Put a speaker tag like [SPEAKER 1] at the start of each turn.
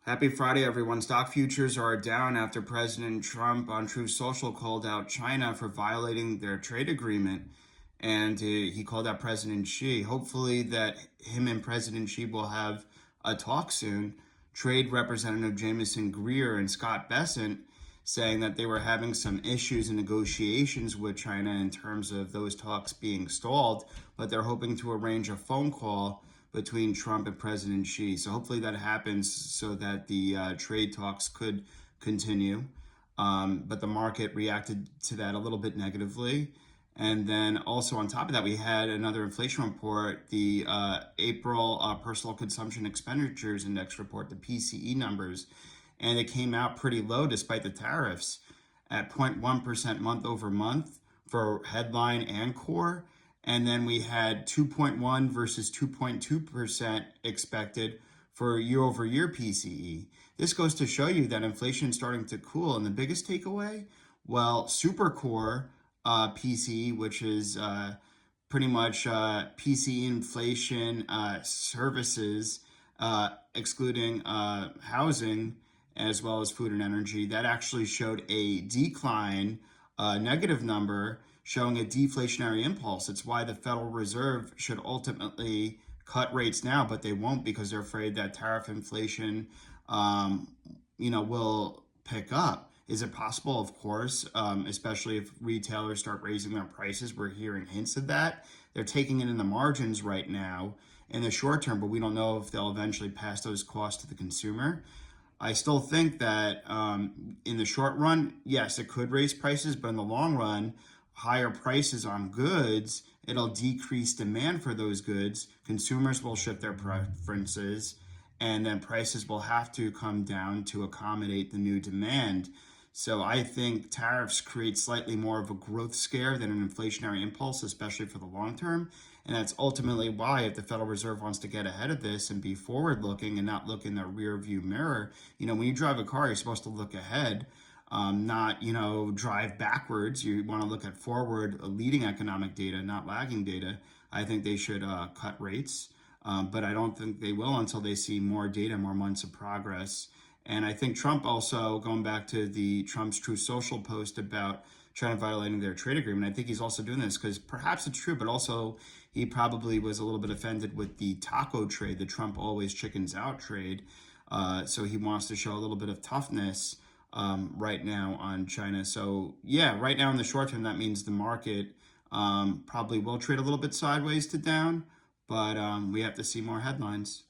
[SPEAKER 1] Happy Friday, everyone. Stock futures are down after President Trump on Truth Social called out China for violating their trade agreement. And he called out President Xi. Hopefully that him and President Xi will have a talk soon. Trade Representative Jameson Greer and Scott Bessent saying that they were having some issues in negotiations with China in terms of those talks being stalled, but they're hoping to arrange a phone call between Trump and President Xi. So hopefully that happens so that the trade talks could continue. But the market reacted to that a little bit negatively. And then also on top of that, we had another inflation report, the April Personal Consumption Expenditures Index report, the PCE numbers. And it came out pretty low despite the tariffs at 0.1% month over month for headline and core. And then we had 2.1 versus 2.2% expected for year over year PCE. This goes to show you that inflation is starting to cool. And the biggest takeaway, well, super core PCE, which is pretty much PCE inflation services, excluding housing, as well as food and energy, that actually showed a decline, negative number, showing a deflationary impulse. It's why the Federal Reserve should ultimately cut rates now, but they won't because they're afraid that tariff inflation, will pick up. Is it possible? Of course, especially if retailers start raising their prices. We're hearing hints of that. They're taking it in the margins right now in the short term, but we don't know if they'll eventually pass those costs to the consumer. I still think that in the short run, yes, it could raise prices, but in the long run, higher prices on goods, it'll decrease demand for those goods. Consumers will shift their preferences, and then prices will have to come down to accommodate the new demand. So I think tariffs create slightly more of a growth scare than an inflationary impulse, especially for the long term. And that's ultimately why, if the Federal Reserve wants to get ahead of this and be forward looking and not look in the rear view mirror, when you drive a car, you're supposed to look ahead, not, drive backwards. You want to look at forward leading economic data, not lagging data. I think they should cut rates, but I don't think they will until they see more data, more months of progress. And I think Trump also, going back to the Trump's Truth Social post about China violating their trade agreement, I think he's also doing this because perhaps it's true, but also he probably was a little bit offended with the taco trade, the Trump always chickens out trade. So he wants to show a little bit of toughness right now on China. So yeah, right now in the short term, that means the market probably will trade a little bit sideways to down, but we have to see more headlines.